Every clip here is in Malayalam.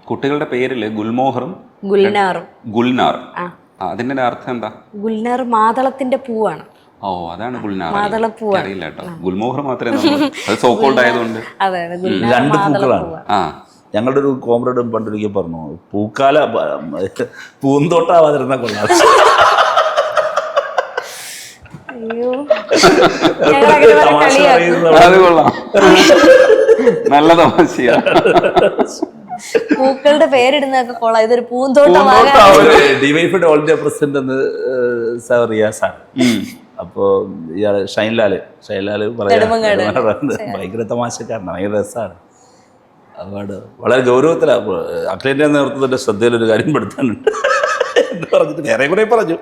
കുട്ടികളുടെ പേരില് ഗുൽമോഹറും ഗുൽനാർ. അതിന്റെ അർത്ഥം എന്താ? ഗുൽനാർ മാതളത്തിന്റെ പൂവാണ്. ഓ, അതാണ് ഗുൽനാർ. അറിയില്ല കേട്ടോ. ഗുൽമോഹർ മാത്രമേ അത് സോക്കോൾഡ് ആയതുകൊണ്ട്. രണ്ട് പൂക്കളാണ്. ഞങ്ങളുടെ ഒരു കോമ്രേഡും പണ്ടൊരിക്കൽ പറഞ്ഞു, പൂക്കാല പൂന്തോട്ടാവാതിരുന്ന കൊള്ളാം. അത് കൊള്ളാം, നല്ല തമാശയാ. പൂക്കളുടെ പേരിടുന്നൊക്കെ കൊള്ളാം. ഇതൊരു പൂന്തോട്ടം. ഡിവൈഫൈഡ് ഓൾ ഇന്ത്യ പ്രസിഡന്റ് എന്ന് സാർ റിയാസാണ്. അപ്പോ ഇയാള് ഷൈൻലാല് പറയാ, ഭയങ്കര തമാശക്കാരനാണ്, ഭയങ്കര രസമാണ്. അതുകൊണ്ട് വളരെ ഗൗരവത്തിലാണ്. അഖിലേന്ത്യാ നേതൃത്വത്തിന്റെ ശ്രദ്ധയിലൊരു കാര്യം പെടുത്താനുണ്ട് എന്ന് പറഞ്ഞിട്ട് വേറെ കുറെ പറഞ്ഞു.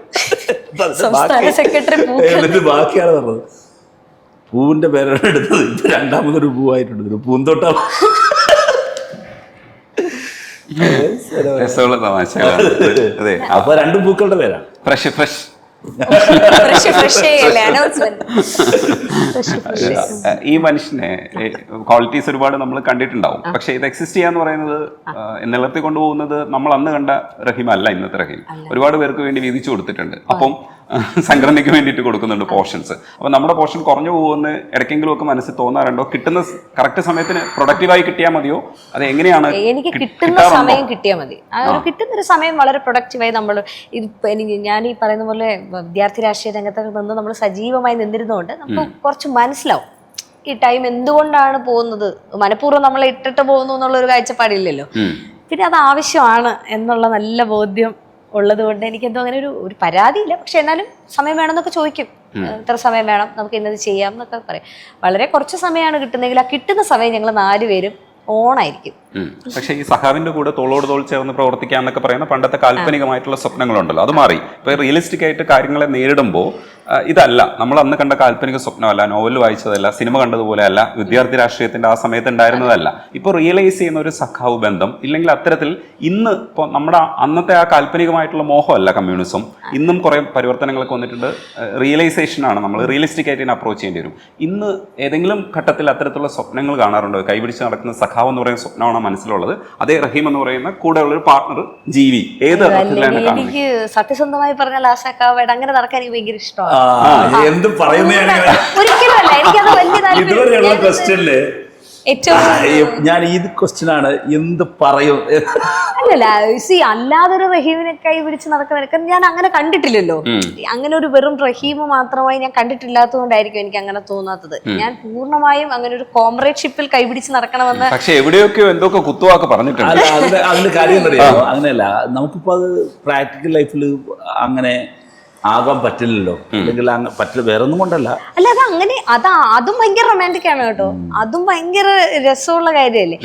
എന്നിട്ട് ബാക്കിയാണ് പറഞ്ഞത്. പൂവിന്റെ പേരാണ് എടുത്തത്. ഇത് രണ്ടാമതൊരു പൂവായിട്ടുണ്ട്, ഒരു പൂന്തോട്ടം. രസമുള്ള തമാശകളാണ്. അപ്പൊ രണ്ടും പൂക്കളുടെ പേരാണ്. ഫ്രഷ് ഈ മനുഷ്യനെ ക്വാളിറ്റീസ് ഒരുപാട് നമ്മൾ കണ്ടിട്ടുണ്ടാവും. പക്ഷെ ഇത് എക്സിസ്റ്റ് ചെയ്യാന്ന് പറയുന്നത്, നിലർത്തി കൊണ്ടുപോകുന്നത് നമ്മൾ അന്ന് കണ്ട റഹീം അല്ല ഇന്നത്തെ റഹീം. ഒരുപാട് പേർക്ക് വേണ്ടി വീതിച്ചു കൊടുത്തിട്ടുണ്ട്. അപ്പം സംഘടനയ്ക്ക് വേണ്ടിയിട്ട് കൊടുക്കുന്നുണ്ട് പോർഷൻസ്. അപ്പൊ നമ്മുടെ പോർഷൻ കുറഞ്ഞു പോകുമെന്ന് ഇടയ്ക്കെങ്കിലും ഒക്കെ മനസ്സിൽ തോന്നാറുണ്ടോ? കിട്ടുന്ന കറക്റ്റ് സമയത്തിന് പ്രൊഡക്റ്റീവായി കിട്ടിയാൽ മതിയോ? അത് എങ്ങനെയാണ്? എനിക്ക് കിട്ടുന്ന സമയം കിട്ടിയാൽ മതി. കിട്ടുന്നൊരു സമയം വളരെ പ്രൊഡക്റ്റീവായി നമ്മൾ ഞാൻ ഈ പറയുന്ന പോലെ വിദ്യാർത്ഥി രാഷ്ട്രീയ രംഗത്തൊക്കെ നിന്ന് നമ്മൾ സജീവമായി നിന്നിരുന്നതുകൊണ്ട് നമുക്ക് കുറച്ച് മനസ്സിലാവും ഈ ടൈം എന്തുകൊണ്ടാണ് പോകുന്നത്. മനഃപൂർവ്വം നമ്മളെ ഇട്ടിട്ട് പോകുന്നു എന്നുള്ളൊരു കാഴ്ചപ്പാടില്ലല്ലോ. പിന്നെ അത് ആവശ്യമാണ് എന്നുള്ള നല്ല ബോധ്യം ഉള്ളത് കൊണ്ട് എനിക്കെന്തോ അങ്ങനെ ഒരു പരാതിയില്ല. പക്ഷെ എന്നാലും സമയം വേണമെന്നൊക്കെ ചോദിക്കും. ഇത്ര സമയം വേണം, നമുക്ക് ഇന്നത് ചെയ്യാം എന്നൊക്കെ പറയും. വളരെ കുറച്ച് സമയമാണ് കിട്ടുന്നതെങ്കിൽ ആ കിട്ടുന്ന സമയം ഞങ്ങൾ 4 പേരും ഓണായിരിക്കും. പക്ഷേ ഈ സഹാവിന്റെ കൂടെ തോളോട് തോൾ ചേർന്ന് പ്രവർത്തിക്കുക എന്നൊക്കെ പറയുന്ന പണ്ടത്തെ കാൽപ്പനികമായിട്ടുള്ള സ്വപ്നങ്ങളുണ്ടല്ലോ, അത് മാറി. ഇപ്പൊ റിയലിസ്റ്റിക് ആയിട്ട് കാര്യങ്ങളെ നേരിടുമ്പോൾ ഇതല്ല, നമ്മൾ അന്ന് കണ്ട കാൽപ്പനിക സ്വപ്നമല്ല, നോവൽ വായിച്ചതല്ല, സിനിമ കണ്ടതുപോലെ അല്ല, വിദ്യാർത്ഥി രാഷ്ട്രീയത്തിന്റെ ആ സമയത്ത് ഉണ്ടായിരുന്നതല്ല. ഇപ്പോൾ റിയലൈസ് ചെയ്യുന്ന ഒരു സഖാവ് ബന്ധം ഇല്ലെങ്കിൽ അത്തരത്തിൽ ഇന്ന് ഇപ്പോൾ നമ്മുടെ അന്നത്തെ ആ കാൽപ്പനികമായിട്ടുള്ള മോഹമല്ല കമ്മ്യൂണിസം. ഇന്നും കുറെ പരിവർത്തനങ്ങളൊക്കെ വന്നിട്ടുണ്ട്. റിയലൈസേഷൻ ആണ്, നമ്മൾ റിയലിസ്റ്റിക് ആയിട്ട് ഇതിനെ അപ്രോച്ച് ചെയ്യേണ്ടി വരും. ഇന്ന് ഏതെങ്കിലും ഘട്ടത്തിൽ അത്തരത്തിലുള്ള സ്വപ്നങ്ങൾ കാണാറുണ്ടോ? കൈപിടിച്ച് നടക്കുന്ന സഖാവ് എന്ന് പറയുന്ന സ്വപ്നമാണ് മനസ്സിലുള്ളത്. അതേ റഹീം എന്ന് പറയുന്ന കൂടെയുള്ള ഒരു പാർട്ണർ ജീവി, ഏത് അർത്ഥത്തിലാണ് കാണുന്നത്? എനിക്ക് സത്യസന്ധമായി പറഞ്ഞാൽ ആ സഖാവായിട്ട് അങ്ങനെ നടക്കാൻ എനിക്ക് ഭയങ്കര ഇഷ്ടമാണ്. എന്ത് പറയുന്ന ഇതുവരെയുള്ള ക്വസ്റ്റ്യനില് ഞാൻ ഈ ക്വസ്റ്റ്യനാണ് എന്ത് പറയും. അല്ലല്ല, അല്ലാതൊരു റഹീമിനെ കൈ പിടിച്ച് നടക്കുന്ന ഞാൻ അങ്ങനെ കണ്ടിട്ടില്ലല്ലോ. അങ്ങനെ ഒരു വെറും റഹീം മാത്രമായി ഞാൻ കണ്ടിട്ടില്ലാത്തത് കൊണ്ടായിരിക്കും എനിക്ക് അങ്ങനെ തോന്നാത്തത്. ഞാൻ പൂർണ്ണമായും അങ്ങനെ ഒരു കോംറേഡ്ഷിപ്പിൽ കൈപിടിച്ച് നടക്കണമെന്ന്. പക്ഷെ എവിടെയൊക്കെയോ എന്തൊക്കെ കുത്തുവാക്ക് പറഞ്ഞിട്ടുണ്ട്. അതിന്റെ കാര്യം എന്നറിയാമോ? അങ്ങനെയല്ല, നമുക്കിപ്പോ അത് പ്രാക്ടിക്കൽ ലൈഫിൽ അങ്ങനെ ആകാൻ പറ്റില്ലല്ലോ. അല്ലെങ്കിൽ പറ്റില്ല, വേറെ ഒന്നും കൊണ്ടല്ല. അല്ല, അത് അങ്ങനെ അതും ഭയങ്കര റൊമാൻറ്റിക് ആണ് കേട്ടോ. അതും ഭയങ്കര രസമുള്ള കാര്യമല്ലേ.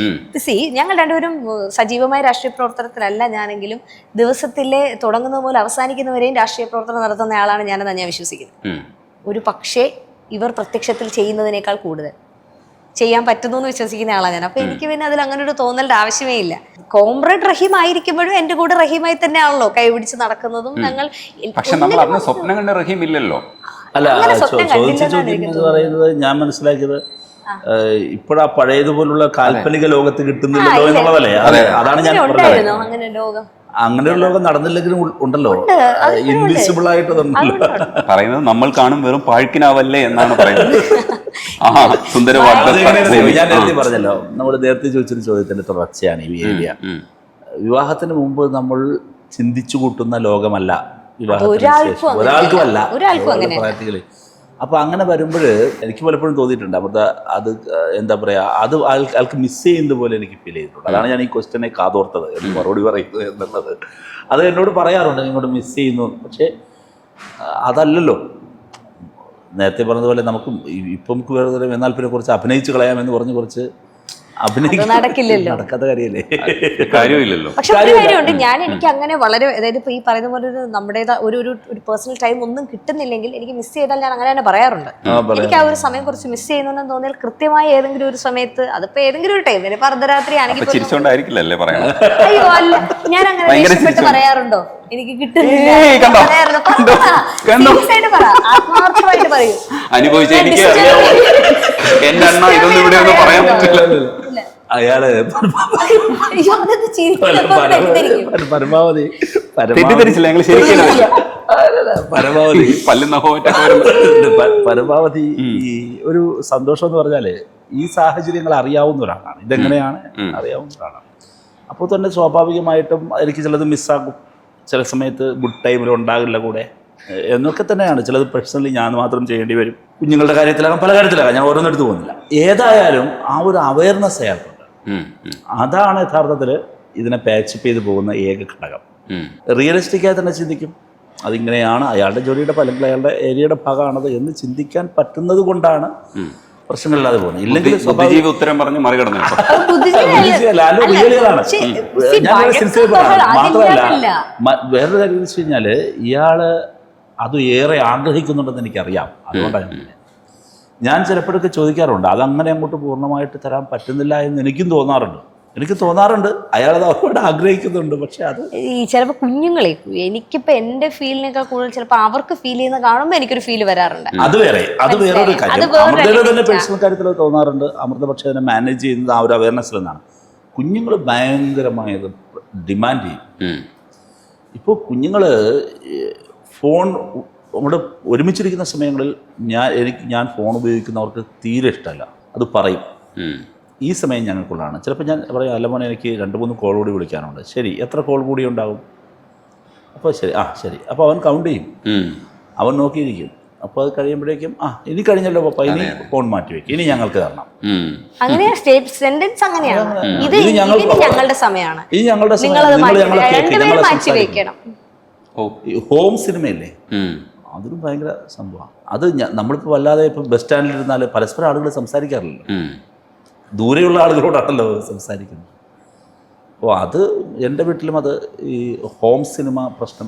ഞങ്ങൾ രണ്ടുപേരും സജീവമായ രാഷ്ട്രീയ പ്രവർത്തനത്തിലല്ല ഞാനെങ്കിലും ദിവസത്തിലെ തുടങ്ങുന്ന പോലെ അവസാനിക്കുന്നവരെയും രാഷ്ട്രീയ പ്രവർത്തനം നടത്തുന്ന ആളാണ് ഞാനെന്നാണ് ഞാൻ വിശ്വസിക്കുന്നത്. ഒരു പക്ഷേ ഇവർ പ്രത്യക്ഷത്തിൽ ചെയ്യുന്നതിനേക്കാൾ കൂടുതൽ ചെയ്യാൻ പറ്റുന്നു എന്ന് വിശ്വസിക്കുന്ന ആളാണ് ഞാൻ. അപ്പൊ എനിക്ക് പിന്നെ അതിൽ അങ്ങനെ ഒരു തോന്നലിന്റെ ആവശ്യമേ ഇല്ല. കോംറേഡ് റഹീം ആയിരിക്കുമ്പോഴും എന്റെ കൂടെ റഹീമായി തന്നെയാണല്ലോ കൈപിടിച്ച് നടക്കുന്നതും. ഞങ്ങൾ സ്വപ്നം കണ്ട റഹീം ഇല്ലല്ലോ. അല്ല, ചോദിച്ച ചോദ്യം എന്ന് പറയുന്നത് ഞാൻ മനസ്സിലാക്കിയത് ഇപ്പോഴാ പഴയതുപോലുള്ള കാൽപ്പനിക ലോകത്ത് കിട്ടുന്നില്ലല്ലോ എന്നുള്ളതല്ലേ. അതാണ് ഞാൻ പറഞ്ഞത്. അങ്ങനെ ലോകം, അങ്ങനെയുള്ള ലോകം നടന്നില്ലെങ്കിലും ഉണ്ടല്ലോ, ഇൻവിസിബിൾ ആയിട്ട് പറയുന്നത്. നമ്മൾ കാണും വെറും പാഴ്ക്കിനാവല്ലേ എന്നാണ് പറയുന്നത്. ഞാൻ നേരത്തെ പറഞ്ഞല്ലോ, നമ്മൾ നേരത്തെ ചോദിച്ചൊരു ചോദ്യത്തിന്റെ തുടർച്ചയാണ് ഈ ഏരിയ. വിവാഹത്തിന് മുമ്പ് നമ്മൾ ചിന്തിച്ചു കൂട്ടുന്ന ലോകമല്ല വിവാഹത്തിന് ശേഷം, ഒരാൾക്കുമല്ല പ്രാക്ടിക്കലി. അപ്പൊ അങ്ങനെ വരുമ്പോൾ എനിക്ക് പലപ്പോഴും തോന്നിയിട്ടുണ്ട് അവിടുത്തെ അത് എന്താ പറയാ, അത് ആൾക്ക് മിസ് ചെയ്യുന്നത് പോലെ എനിക്ക് ഫീൽ ചെയ്തിട്ടുണ്ട്. അതാണ് ഞാൻ ഈ ക്വസ്റ്റ്യനെ കാതോർത്തത്, എനിക്ക് മറുപടി പറയുന്നത് എന്നുള്ളത്. അത് എന്നോട് പറയാറുണ്ട്, ഇങ്ങോട്ട് മിസ് ചെയ്യുന്നു. പക്ഷേ അതല്ലല്ലോ നേരത്തെ പറഞ്ഞതുപോലെ. നമുക്ക് ഇപ്പം നമുക്ക് വേറെ എന്നാൽ പിന്നെ കുറച്ച് അഭിനയിച്ച് കളയാമെന്ന് പറഞ്ഞ് കുറച്ച് നടക്കില്ലല്ലോ, നടക്കാത്ത കാര്യമല്ലേ, കാര്യമില്ലല്ലോ. പക്ഷെ ഒരു കാര്യമുണ്ട്, ഞാൻ എനിക്ക് അങ്ങനെ വളരെ, അതായത് ഇപ്പൊ ഈ പറയുന്ന പോലെ ഒരു നമ്മുടേതാ ഒരു പേഴ്സണൽ ടൈം ഒന്നും കിട്ടുന്നില്ലെങ്കിൽ എനിക്ക് മിസ് ചെയ്താൽ ഞാൻ അങ്ങനെ തന്നെ പറയാറുണ്ട്. എനിക്ക് ആ ഒരു സമയം കുറച്ച് മിസ് ചെയ്യുന്നു തോന്നിയാൽ കൃത്യമായി ഏതെങ്കിലും ഒരു സമയത്ത്, അതിപ്പോ ഏതെങ്കിലും ഒരു ടൈം, ഇപ്പൊ അർദ്ധരാത്രി ആണെങ്കിൽ, അയ്യോ അല്ല, ഞാൻ അങ്ങനെ ദേഷ്യപ്പെട്ട് പറയാറുണ്ടോ എനിക്ക് കിട്ടുന്നില്ല, ആത്മാർത്ഥമായിട്ട് പറയും. അയാള് അയ്യോ, അതെന്ത് ചിരിക്കുന്നത്? തെറ്റിദ്ധരിക്കും. പരമാവധി തെറ്റിദ്ധരിച്ചില്ല, ഞങ്ങൾ ശരിക്കും പരമാവധി പല്ലുന്ന പരമാവധി ഈ ഒരു സന്തോഷം എന്ന് പറഞ്ഞാല് ഈ സാഹചര്യങ്ങൾ അറിയാവുന്ന ഒരാളാണ്, ഇതെങ്ങനെയാണ് അറിയാവുന്ന ഒരാളാണ്. അപ്പോൾ തന്നെ സ്വാഭാവികമായിട്ടും എനിക്ക് ചിലത് മിസ്സാകും, ചില സമയത്ത് ഗുഡ് ടൈമിൽ ഉണ്ടാകില്ല കൂടെ എന്നൊക്കെ തന്നെയാണ്. ചിലത് പേഴ്സണലി ഞാൻ മാത്രം ചെയ്യേണ്ടി വരും, കുഞ്ഞുങ്ങളുടെ കാര്യത്തിലാകാം, പല കാര്യത്തിലാകാം, ഞാൻ ഓരോന്നെടുത്ത് പോകുന്നില്ല. ഏതായാലും ആ ഒരു അവയർനെസ് അയാൾക്കുണ്ട്. അതാണ് യഥാർത്ഥത്തിൽ ഇതിനെ പാച്ചപ്പ് ചെയ്ത് പോകുന്ന ഏക ഘടകം. റിയലിസ്റ്റിക്കായി തന്നെ ചിന്തിക്കും, അതിങ്ങനെയാണ്, അയാളുടെ ജോലിയുടെ അല്ലെങ്കിൽ അയാളുടെ ഏരിയയുടെ ഭാഗമാണത് എന്ന് ചിന്തിക്കാൻ പറ്റുന്നത് കൊണ്ടാണ് പ്രശ്നങ്ങളില്ലാതെ പോകുന്നത്. ഇല്ലെങ്കിൽ ഉത്തരം പറഞ്ഞ് മറികടന്നു. മാത്രമല്ല വേറൊരു കാര്യം വെച്ച് കഴിഞ്ഞാല് ഇയാള് അത് ഏറെ ആഗ്രഹിക്കുന്നുണ്ടെന്ന് എനിക്കറിയാം. അതുകൊണ്ടാണ് ഞാൻ ചിലപ്പോഴൊക്കെ ചോദിക്കാറുണ്ട്, അതങ്ങനെ അങ്ങോട്ട് പൂർണ്ണമായിട്ട് തരാൻ പറ്റുന്നില്ല എന്ന് എനിക്ക് തോന്നാറുണ്ട്. അയാളത് അവരോട് ആഗ്രഹിക്കുന്നുണ്ട്. പക്ഷെ അത് ഈ ചിലപ്പോൾ കുഞ്ഞുങ്ങളെ, എനിക്കിപ്പോൾ എൻ്റെ ഫീലിനേക്കാൾ കൂടുതൽ ചിലപ്പോൾ അവർക്ക് ഫീൽ ചെയ്യുന്ന കാണുമ്പോൾ എനിക്കൊരു ഫീൽ വരാറുണ്ട്. അത് വേറൊരു കാര്യം. അമൃതയുടെ തന്നെ പേഴ്സണൽ കാര്യത്തിൽ തോന്നാറുണ്ട്. അമൃത പക്ഷേ അതിനെ മാനേജ് ചെയ്യുന്നത് ആ ഒരു അവയർനെസ്സിൽ നിന്നാണ്. കുഞ്ഞുങ്ങൾ ഭയങ്കരമായത് ഡിമാൻഡ് ചെയ്യും. ഇപ്പോൾ കുഞ്ഞുങ്ങൾ ഫോൺ നമ്മുടെ ഒരുമിച്ചിരിക്കുന്ന സമയങ്ങളിൽ ഞാൻ ഫോൺ ഉപയോഗിക്കുന്നവർക്ക് തീരെ ഇഷ്ടമല്ല, അത് പറയും. ഈ സമയം ഞങ്ങൾക്കുള്ളതാണ്. ചിലപ്പോൾ ഞാൻ പറയും, അല്ല മോനെ എനിക്ക് 2-3 കോൾ കൂടി വിളിക്കാനുണ്ട്. ശരി, എത്ര കോൾ കൂടി ഉണ്ടാകും? അപ്പോൾ ശരി, ശരി. അപ്പോൾ അവൻ കൗണ്ട് ചെയ്യും, അവൻ നോക്കിയിരിക്കും. അപ്പോൾ അത് കഴിയുമ്പോഴേക്കും ഇനി കഴിഞ്ഞല്ലോ പപ്പ, ഇനി ഫോൺ മാറ്റി വെക്കും, ഇനി ഞങ്ങൾക്ക് തരണം. ഇത് ഞങ്ങളുടെ സമയമാണ്, ഇത് ഞങ്ങളുടെ ഹോം സിനിമയല്ലേ, അതൊരു ഭയങ്കര സംഭവമാണ്. അത് നമ്മളിപ്പോൾ വല്ലാതെ ഇപ്പം ബസ് സ്റ്റാൻഡിലിരുന്നാൽ പരസ്പരം ആളുകൾ സംസാരിക്കാറില്ലല്ലോ, ദൂരെയുള്ള ആളുകളോടാണല്ലോ സംസാരിക്കുന്നത്. അപ്പോൾ അത് എൻ്റെ വീട്ടിലും അത് ഈ ഹോം സിനിമ പ്രശ്നം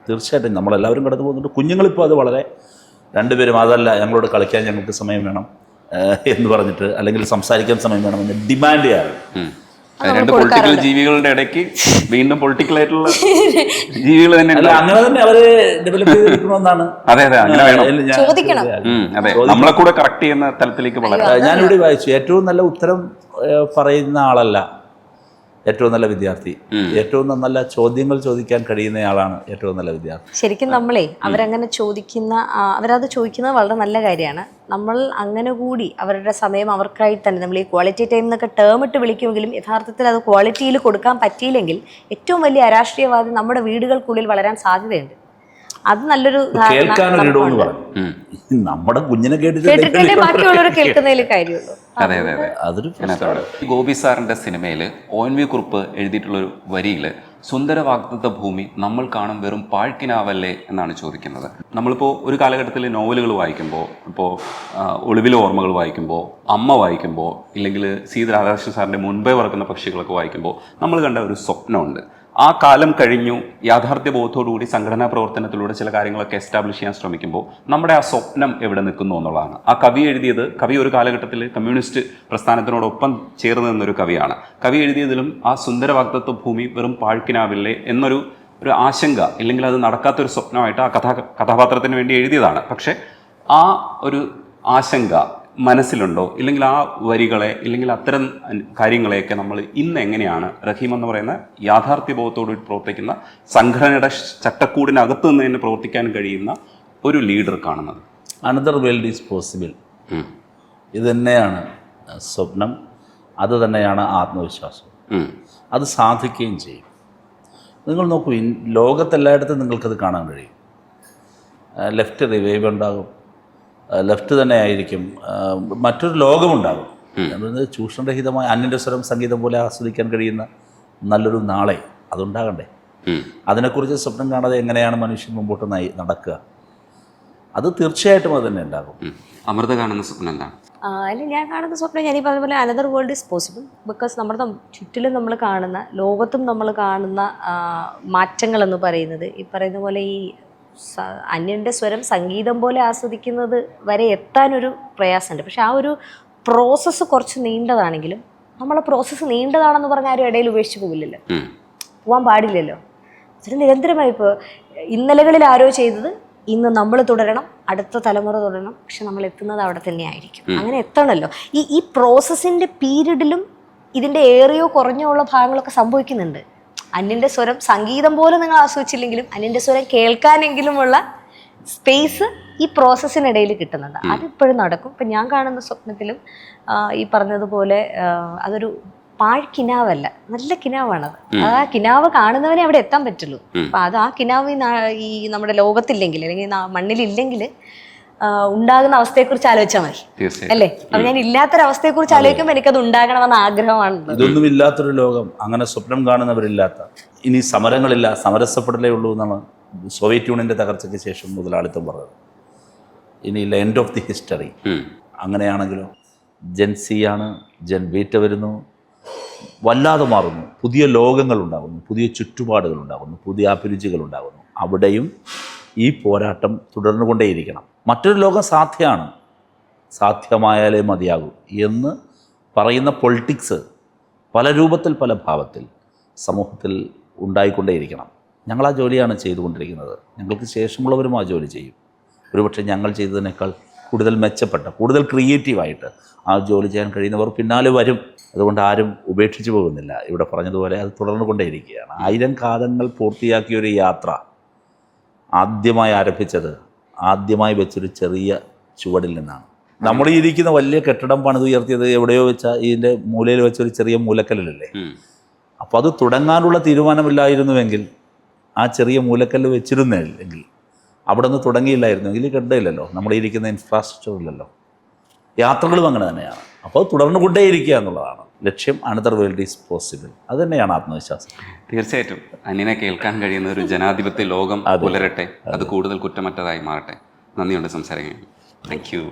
തീർച്ചയായിട്ടും നമ്മളെല്ലാവരും കടന്നു പോകുന്നുണ്ട്. കുഞ്ഞുങ്ങളിപ്പോൾ അത് വളരെ രണ്ടുപേരും അതല്ല, ഞങ്ങളോട് കളിക്കാൻ ഞങ്ങൾക്ക് സമയം വേണം എന്ന് പറഞ്ഞിട്ട്, അല്ലെങ്കിൽ സംസാരിക്കാൻ സമയം വേണമെന്ന് ഡിമാൻഡ് ചെയ്യാറുണ്ട്. രണ്ട് പൊളിറ്റിക്കൽ ജീവികളുടെ ഇടയ്ക്ക് വീണ്ടും പൊളിറ്റിക്കൽ ആയിട്ടുള്ള ജീവികൾ തന്നെ അങ്ങനെ തന്നെ അവര് ഡെവലപ്പ് ചെയ്തെടുക്കണമെന്നാണ്. അതെ, അങ്ങനെ വേണം. അതെ, നമ്മളെ കൂടെ കറക്റ്റ് ചെയ്യുന്ന തലത്തിലേക്ക് വളരാം. ഞാനിവിടെ വായിച്ചു, ഏറ്റവും നല്ല ഉത്തരം പറയുന്ന ആളല്ല ഏറ്റവും നല്ല വിദ്യാർത്ഥി, ഏറ്റവും നല്ല ചോദ്യങ്ങൾ ചോദിക്കാൻ കഴിയുന്നയാളാണ് ഏറ്റവും നല്ല വിദ്യാർത്ഥി. ശരിക്കും നമ്മളെ അവരങ്ങനെ അവരത് ചോദിക്കുന്നത് വളരെ നല്ല കാര്യമാണ്. നമ്മൾ അങ്ങനെ കൂടി അവരുടെ സമയം അവർക്കായി തന്നെ, നമ്മൾ ഈ ക്വാളിറ്റി ടൈം എന്നൊക്കെ ടേം ഇട്ട് വിളിക്കുമെങ്കിലും യഥാർത്ഥത്തിൽ അത് ക്വാളിറ്റിയിൽ കൊടുക്കാൻ പറ്റിയില്ലെങ്കിൽ ഏറ്റവും വലിയ അരാഷ്ട്രീയവാദി നമ്മുടെ വീടുകൾക്കുള്ളിൽ വളരാൻ സാധ്യതയുണ്ട്. അത് നല്ലൊരു നമ്മുടെ കുഞ്ഞിനെ കേട്ടിട്ടേ ബാക്കിയുള്ളവർ കേൾക്കുന്നതിൽ കാര്യമുള്ളൂ. ഗോപി സാറിന്റെ സിനിമയിൽ ONV കുറുപ്പ് എഴുതിയിട്ടുള്ളൊരു വരിയിൽ സുന്ദര വാഗ്ദത്ത ഭൂമി നമ്മൾ കാണും വെറും പാഴ്ക്കിനാവല്ലേ എന്നാണ് ചോദിക്കുന്നത്. നമ്മളിപ്പോൾ ഒരു കാലഘട്ടത്തിൽ നോവലുകൾ വായിക്കുമ്പോൾ, ഇപ്പോൾ ഒളിവിലെ ഓർമ്മകൾ വായിക്കുമ്പോൾ, അമ്മ വായിക്കുമ്പോൾ, ഇല്ലെങ്കിൽ സീത രാധാകൃഷ്ണൻ സാറിൻ്റെ മുൻപേ പറക്കുന്ന പക്ഷികളൊക്കെ വായിക്കുമ്പോൾ നമ്മൾ കണ്ട ഒരു സ്വപ്നമുണ്ട്. ആ കാലം കഴിഞ്ഞു, യാഥാർത്ഥ്യ ബോധത്തോടുകൂടി സംഘടനാ പ്രവർത്തനത്തിലൂടെ ചില കാര്യങ്ങളൊക്കെ എസ്റ്റാബ്ലിഷ് ചെയ്യാൻ ശ്രമിക്കുമ്പോൾ നമ്മുടെ ആ സ്വപ്നം എവിടെ നിൽക്കുന്നു എന്നുള്ളതാണ്. ആ കവി ഒരു കാലഘട്ടത്തിൽ കമ്മ്യൂണിസ്റ്റ് പ്രസ്ഥാനത്തിനോടൊപ്പം ചേർന്ന് നിന്നൊരു കവിയാണ്. കവി എഴുതിയതിലും ആ സുന്ദര വാഗ്ദത്ത ഭൂമി വെറും പാഴ്ക്കിനാവില്ലേ എന്നൊരു ആശങ്ക, ഇല്ലെങ്കിൽ അത് നടക്കാത്തൊരു സ്വപ്നമായിട്ട് ആ കഥാപാത്രത്തിന് വേണ്ടി എഴുതിയതാണ്. പക്ഷെ ആ ഒരു ആശങ്ക മനസ്സിലുണ്ടോ, ഇല്ലെങ്കിൽ ആ വരികളെ, ഇല്ലെങ്കിൽ അത്തരം കാര്യങ്ങളെയൊക്കെ നമ്മൾ ഇന്ന് എങ്ങനെയാണ് റഹീം എന്ന് പറയുന്ന യാഥാർത്ഥ്യബോധത്തോട് പ്രവർത്തിക്കുന്ന സംഘടനയുടെ ചട്ടക്കൂടിനകത്ത് നിന്ന് തന്നെ പ്രവർത്തിക്കാൻ കഴിയുന്ന ഒരു ലീഡർ കാണുന്നത്? Another world is possible. ഇത് തന്നെയാണ് സ്വപ്നം, അത് തന്നെയാണ് ആത്മവിശ്വാസം. അത് സാധിക്കുകയും ചെയ്യും. നിങ്ങൾ നോക്കൂ, ലോകത്തെല്ലായിടത്തും നിങ്ങൾക്കത് കാണാൻ കഴിയും. ലെഫ്റ്റ് റിവൈവ് ഉണ്ടാകും, ലെഫ്റ്റ് തന്നെ ആയിരിക്കും, മറ്റൊരു ലോകമുണ്ടാകും. ചൂഷണരഹിതമായ അന്യൻ്റെ സ്വരം സംഗീതം പോലെ ആസ്വദിക്കാൻ കഴിയുന്ന നല്ലൊരു നാളെ അതുണ്ടാകണ്ടേ? അതിനെക്കുറിച്ച് സ്വപ്നം കാണാതെ എങ്ങനെയാണ് മനുഷ്യൻ മുമ്പോട്ട് നടക്കുക? അത് തീർച്ചയായിട്ടും അത് തന്നെ ഉണ്ടാകും. അമൃത കാണുന്ന സ്വപ്നം എന്താണ്? ഞാൻ കാണുന്ന സ്വപ്നം, ഞാനീ പറഞ്ഞ another world is possible. Because നമ്മുടെ ചുറ്റിലും നമ്മൾ കാണുന്ന, ലോകത്തും നമ്മൾ കാണുന്ന മാറ്റങ്ങൾ എന്ന് പറയുന്നത് ഈ പറയുന്ന പോലെ ഈ അന്യൻ്റെ സ്വരം സംഗീതം പോലെ ആസ്വദിക്കുന്നത് വരെ എത്താനൊരു പ്രയാസമുണ്ട്. പക്ഷെ ആ ഒരു പ്രോസസ്സ് കുറച്ച് നീണ്ടതാണെങ്കിലും, നമ്മളെ പ്രോസസ്സ് നീണ്ടതാണെന്ന് പറഞ്ഞാൽ ആരും ഇടയിൽ ഉപേക്ഷിച്ച് പോകില്ലല്ലോ, പോകാൻ പാടില്ലല്ലോ. അതിന് നിരന്തരമായി ഇപ്പോൾ ഇന്നലകളിൽ ആരോ ചെയ്തത് ഇന്ന് നമ്മൾ തുടരണം, അടുത്ത തലമുറ തുടരണം. പക്ഷെ നമ്മൾ എത്തുന്നത് അവിടെ തന്നെ ആയിരിക്കും. അങ്ങനെ എത്തണമല്ലോ. ഈ പ്രോസസ്സിൻ്റെ പീരീഡിലും ഇതിൻ്റെ ഏറിയോ കുറഞ്ഞോ ഉള്ള ഭാഗങ്ങളൊക്കെ സംഭവിക്കുന്നുണ്ട്. അന്യൻ്റെ സ്വരം സംഗീതം പോലും നിങ്ങൾ ആസ്വദിച്ചില്ലെങ്കിലും അന്യൻ്റെ സ്വരം കേൾക്കാനെങ്കിലുമുള്ള സ്പേസ് ഈ പ്രോസസ്സിനിടയിൽ കിട്ടുന്നുണ്ട്. അതിപ്പോഴും നടക്കും. ഇപ്പം ഞാൻ കാണുന്ന സ്വപ്നത്തിലും ഈ പറഞ്ഞതുപോലെ അതൊരു പാഴ്ക്കിനാവല്ല, നല്ല കിനാവാണത്. ആ കിനാവ് കാണുന്നവനെ അവിടെ എത്താൻ പറ്റുള്ളൂ. അപ്പം അത് ആ കിനാവ് ഈ നമ്മുടെ ലോകത്തില്ലെങ്കിൽ അല്ലെങ്കിൽ മണ്ണിലില്ലെങ്കിൽ ഉണ്ടാകുന്ന അവസ്ഥയെക്കുറിച്ച് ആലോചിച്ചാൽ മതി അല്ലേ. അപ്പം ഞാൻ ഇല്ലാത്തൊരവസ്ഥയെക്കുറിച്ച് ആലോചിക്കുമ്പോൾ എനിക്കത് ഉണ്ടാകണമെന്ന ആഗ്രഹമാണ്. ഇതൊന്നും ഇല്ലാത്തൊരു ലോകം, അങ്ങനെ സ്വപ്നം കാണുന്നവരില്ലാത്ത, ഇനി സമരങ്ങളില്ല, സമരസപ്പെടലേ ഉള്ളൂ എന്നാണ് സോവിയറ്റ് യൂണിയൻ്റെ തകർച്ചയ്ക്ക് ശേഷം മുതലാളിത്തം പറഞ്ഞത്. ഇനിയില്ല, എൻഡ് ഓഫ് ദി ഹിസ്റ്ററി. അങ്ങനെയാണെങ്കിലോ ജെൻസിയാണ്, ജെൻ ബീറ്റ വരുന്നു, വല്ലാതെ മാറുന്നു, പുതിയ ലോകങ്ങൾ ഉണ്ടാകുന്നു, പുതിയ ചുറ്റുപാടുകൾ ഉണ്ടാകുന്നു, പുതിയ അഭിരുചികൾ ഉണ്ടാകുന്നു. അവിടെയും ഈ പോരാട്ടം തുടർന്നുകൊണ്ടേയിരിക്കണം. മറ്റൊരു ലോകം സാധ്യമാണ്, സാധ്യമായാലേ മതിയാകൂ എന്ന് പറയുന്ന പൊളിറ്റിക്സ് പല രൂപത്തിൽ പല ഭാവത്തിൽ സമൂഹത്തിൽ ഉണ്ടായിക്കൊണ്ടേയിരിക്കണം. ഞങ്ങൾ ആ ജോലിയാണ് ചെയ്തുകൊണ്ടിരിക്കുന്നത്. ഞങ്ങൾക്ക് ശേഷമുള്ളവരും ആ ജോലി ചെയ്യും. ഒരുപക്ഷെ ഞങ്ങൾ ചെയ്തതിനേക്കാൾ കൂടുതൽ മെച്ചപ്പെട്ട, കൂടുതൽ ക്രിയേറ്റീവായിട്ട് ആ ജോലി ചെയ്യാൻ കഴിയുന്നവർ പിന്നാലെ വരും. അതുകൊണ്ട് ആരും ഉപേക്ഷിച്ചു പോകുന്നില്ല. ഇവിടെ പറഞ്ഞതുപോലെ അത് തുടർന്നുകൊണ്ടേയിരിക്കുകയാണ്. 1000 കാലങ്ങൾ പൂർത്തിയാക്കിയൊരു യാത്ര ആദ്യമായി ആരംഭിച്ചത്, ആദ്യമായി വെച്ചൊരു ചെറിയ ചുവടിൽ നിന്നാണ്. നമ്മൾ ഇരിക്കുന്ന വലിയ കെട്ടിടം പണിതുയർത്തിയത് എവിടെയോ വെച്ചാൽ ഇതിൻ്റെ മൂലയിൽ വെച്ചൊരു ചെറിയ മൂലക്കല്ലല്ലേ. അപ്പോൾ അത് തുടങ്ങാനുള്ള തീരുമാനമില്ലായിരുന്നുവെങ്കിൽ, ആ ചെറിയ മൂലക്കല്ല് വെച്ചിരുന്നെങ്കിൽ, അവിടെ നിന്ന് തുടങ്ങിയില്ലായിരുന്നെങ്കിൽ ഈ കെട്ടിടമില്ലല്ലോ, നമ്മളിരിക്കുന്ന ഇൻഫ്രാസ്ട്രക്ചർ ഇല്ലല്ലോ. യാത്രകളും അങ്ങനെ തന്നെയാണ്. അപ്പോൾ തുടർന്നു കൊണ്ടേയിരിക്കുക എന്നുള്ളതാണ് ലക്ഷ്യം. Another world is possible. അത് തന്നെയാണ് ആത്മവിശ്വാസം. തീർച്ചയായിട്ടും അന്യനെ കേൾക്കാൻ കഴിയുന്ന ഒരു ജനാധിപത്യ ലോകം പുലരട്ടെ, അത് കൂടുതൽ കുറ്റമറ്റതായി മാറട്ടെ. നന്ദിയുണ്ട് സംസാരിക്കാൻ. Thank you.